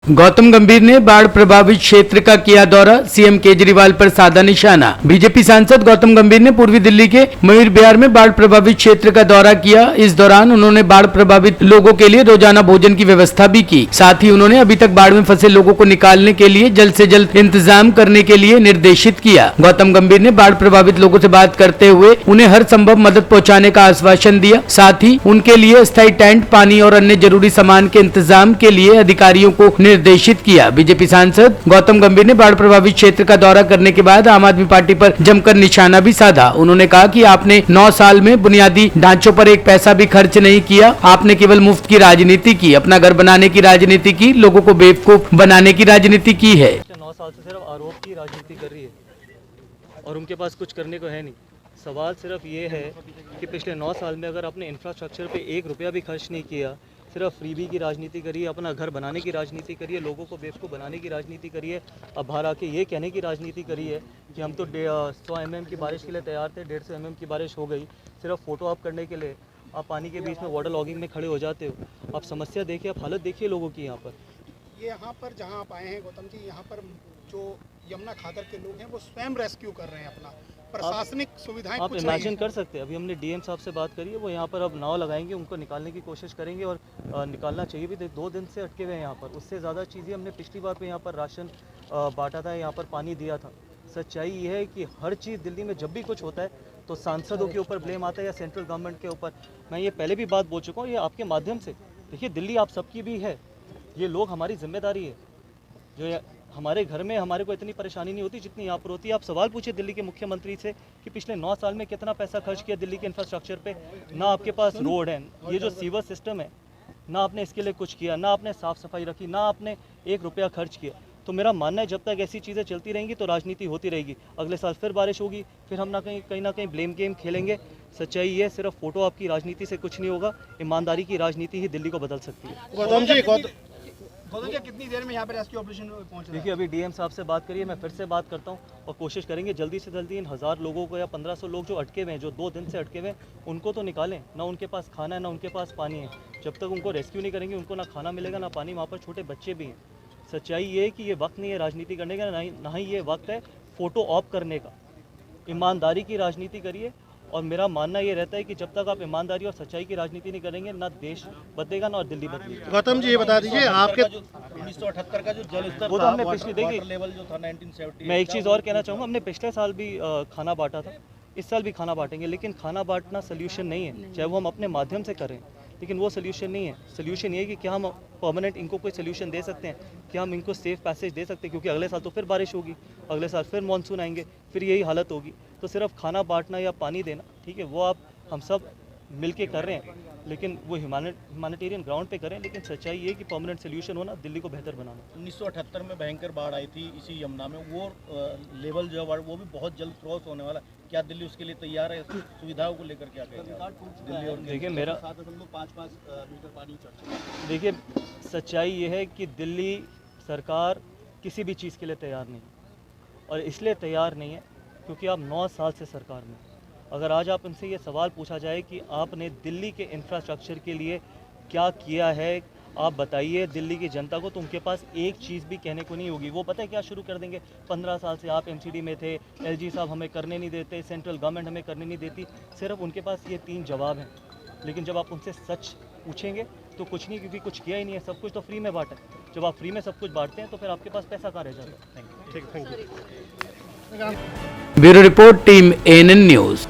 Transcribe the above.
गौतम गंभीर ने बाढ़ प्रभावित क्षेत्र का किया दौरा, सीएम केजरीवाल पर साधा निशाना। बीजेपी सांसद गौतम गंभीर ने पूर्वी दिल्ली के मयूर विहार में बाढ़ प्रभावित क्षेत्र का दौरा किया। इस दौरान उन्होंने बाढ़ प्रभावित लोगों के लिए रोजाना भोजन की व्यवस्था भी की। साथ ही उन्होंने अभी तक बाढ़ में फंसे लोगों को निकालने के लिए जल्द से जल्द इंतजाम करने के लिए निर्देशित किया। गौतम गंभीर ने बाढ़ प्रभावित लोगों से बात करते हुए उन्हें हर संभव मदद पहुँचाने का आश्वासन दिया। साथ ही उनके लिए अस्थायी टेंट, पानी और अन्य जरूरी सामान के इंतजाम के लिए अधिकारियों को निर्देशित किया। बीजेपी सांसद गौतम गंभीर ने बाढ़ प्रभावित क्षेत्र का दौरा करने के बाद आम आदमी पार्टी पर जमकर निशाना भी साधा। उन्होंने कहा कि आपने 9 साल में बुनियादी ढांचों पर एक पैसा भी खर्च नहीं किया। आपने केवल मुफ्त की राजनीति की, अपना घर बनाने की राजनीति की, लोगों को बेवकूफ बनाने की राजनीति की है। 9 साल से सिर्फ आरोप की राजनीति कर रही है और उनके पास कुछ करने को है नहीं। सवाल सिर्फ ये है कि पिछले 9 साल में अगर आपने इंफ्रास्ट्रक्चर पे 1 रुपया भी खर्च नहीं किया, सिर्फ फ्रीबी की राजनीति करिए, अपना घर बनाने की राजनीति करिए, लोगों को बेवकूफ़ बनाने की राजनीति करिए, अब बाहर आके ये कहने की राजनीति करिए कि हम तो 100 mm की बारिश के लिए तैयार थे, 150 mm की बारिश हो गई, सिर्फ फ़ोटो आप करने के लिए आप पानी के बीच में वाटर लॉगिंग में खड़े हो जाते हो। आप समस्या देखिए, आप हालत देखिए लोगों की। यहाँ पर जहाँ आप आए हैं गौतम जी, यहाँ पर जो यमुना खादर के लोग हैं वो स्वयं रेस्क्यू कर रहे हैं। अपना प्रशासनिक सुविधाएं आप इमेजिन कर सकते हैं। अभी हमने डीएम साहब से बात करी है, वो यहाँ पर अब नाव लगाएंगे, उनको निकालने की कोशिश करेंगे और निकालना चाहिए भी। 2 दिन से अटके हुए हैं यहाँ पर। उससे ज़्यादा चीज़ें हमने पिछली बार पे यहाँ पर राशन बांटा था, यहाँ पर पानी दिया था। सच्चाई ये है कि हर चीज़ दिल्ली में जब भी कुछ होता है तो सांसदों के ऊपर ब्लेम आता है या सेंट्रल गवर्नमेंट के ऊपर। मैं ये पहले भी बात बोल चुका हूँ, ये आपके माध्यम से। देखिए, दिल्ली आप सबकी भी है, ये लोग हमारी जिम्मेदारी है। जो हमारे घर में हमारे को इतनी परेशानी नहीं होती जितनी यहाँ पर होती है। आप सवाल पूछिए दिल्ली के मुख्यमंत्री से कि पिछले 9 साल में कितना पैसा खर्च किया दिल्ली के इंफ्रास्ट्रक्चर पे। ना आपके पास रोड है, ये जो सीवर सिस्टम है, ना आपने इसके लिए कुछ किया, ना आपने साफ़ सफाई रखी, ना आपने 1 रुपया खर्च किया। तो मेरा मानना है जब तक ऐसी चीज़ें चलती रहेंगी तो राजनीति होती रहेगी। अगले साल फिर बारिश होगी, फिर हम कहीं ना कहीं ब्लेम गेम खेलेंगे। सच्चाई ये, सिर्फ फोटो आपकी राजनीति से कुछ नहीं होगा। ईमानदारी की राजनीति ही दिल्ली को बदल सकती है। गौतम जी, कितनी देर में यहाँ पर रेस्क्यू ऑपरेशन पहुँच रहा है? देखिए, अभी डीएम साहब से बात करिए, मैं फिर से बात करता हूँ और कोशिश करेंगे जल्दी से जल्दी इन 1000 लोगों को या 1500 लोग जो अटके हुए हैं, जो 2 दिन से अटके हुए हैं, उनको तो निकालें। ना उनके पास खाना है, ना उनके पास पानी है। जब तक उनको रेस्क्यू नहीं करेंगे, उनको ना खाना मिलेगा ना पानी। वहाँ पर छोटे बच्चे भी हैं। सच्चाई ये है कि ये वक्त नहीं है राजनीति करने का, ना ही ये वक्त है फ़ोटो ऑफ करने का। ईमानदारी की राजनीति करिए और मेरा मानना ये रहता है कि जब तक आप ईमानदारी और सच्चाई की राजनीति नहीं करेंगे, ना देश बदलेगा ना और दिल्ली बदलेगी। गौतम जी, ये बता दीजिए, आपके 1978 का जो जल स्तर वो तो हमने पिछले देखिए लेवल जो था 1970। मैं एक चीज़ और कहना चाहूँगा, हमने पिछले साल भी खाना बांटा था, इस साल भी खाना बांटेंगे। लेकिन खाना बांटना सोल्यूशन नहीं है, चाहे वो हम अपने माध्यम से करें, लेकिन वो सोल्यूशन नहीं है। सोल्यूशन ये है कि क्या हम परमानेंट इनको कोई सोल्यूशन दे सकते हैं, क्या हम इनको सेफ पैसेज दे सकते हैं, क्योंकि अगले साल तो फिर बारिश होगी, अगले साल फिर मानसून आएंगे, फिर यही हालत होगी। तो सिर्फ खाना बांटना या पानी देना, ठीक है, वो आप हम सब मिल के कर रहे हैं, लेकिन वो ह्यूमैनिटेरियन ग्राउंड पे करें। लेकिन सच्चाई ये कि परमानेंट सोल्यूशन होना, दिल्ली को बेहतर बनाना। 1978 में भयंकर बाढ़ आई थी इसी यमुना में, वो लेवल जो है वो भी बहुत जल्द क्रॉस होने वाला। क्या दिल्ली उसके लिए तैयार है? सुविधाओं को लेकर क्या कहेंगे दिल्ली? और देखिए, मेरा 7.55 मीटर पानी चढ़ चुका। देखिए, सच्चाई ये है कि दिल्ली सरकार किसी भी चीज़ के लिए तैयार नहीं, और इसलिए तैयार नहीं है क्योंकि आप 9 साल से सरकार में। अगर आज आप उनसे ये सवाल पूछा जाए कि आपने दिल्ली के इंफ्रास्ट्रक्चर के लिए क्या किया है, आप बताइए दिल्ली की जनता को, तो उनके पास एक चीज़ भी कहने को नहीं होगी। वो पता है क्या शुरू कर देंगे? 15 साल से आप एमसीडी में थे, एलजी साहब हमें करने नहीं देते, सेंट्रल गवर्नमेंट हमें करने नहीं देती। सिर्फ उनके पास ये 3 जवाब हैं। लेकिन जब आप उनसे सच पूछेंगे तो कुछ नहीं, क्योंकि कुछ किया ही नहीं है। सब कुछ तो फ्री में बांटा है। जब आप फ्री में सब कुछ बांटते हैं तो फिर आपके पास पैसा कहाँ रह जाता है? Bureau report, team ANN news.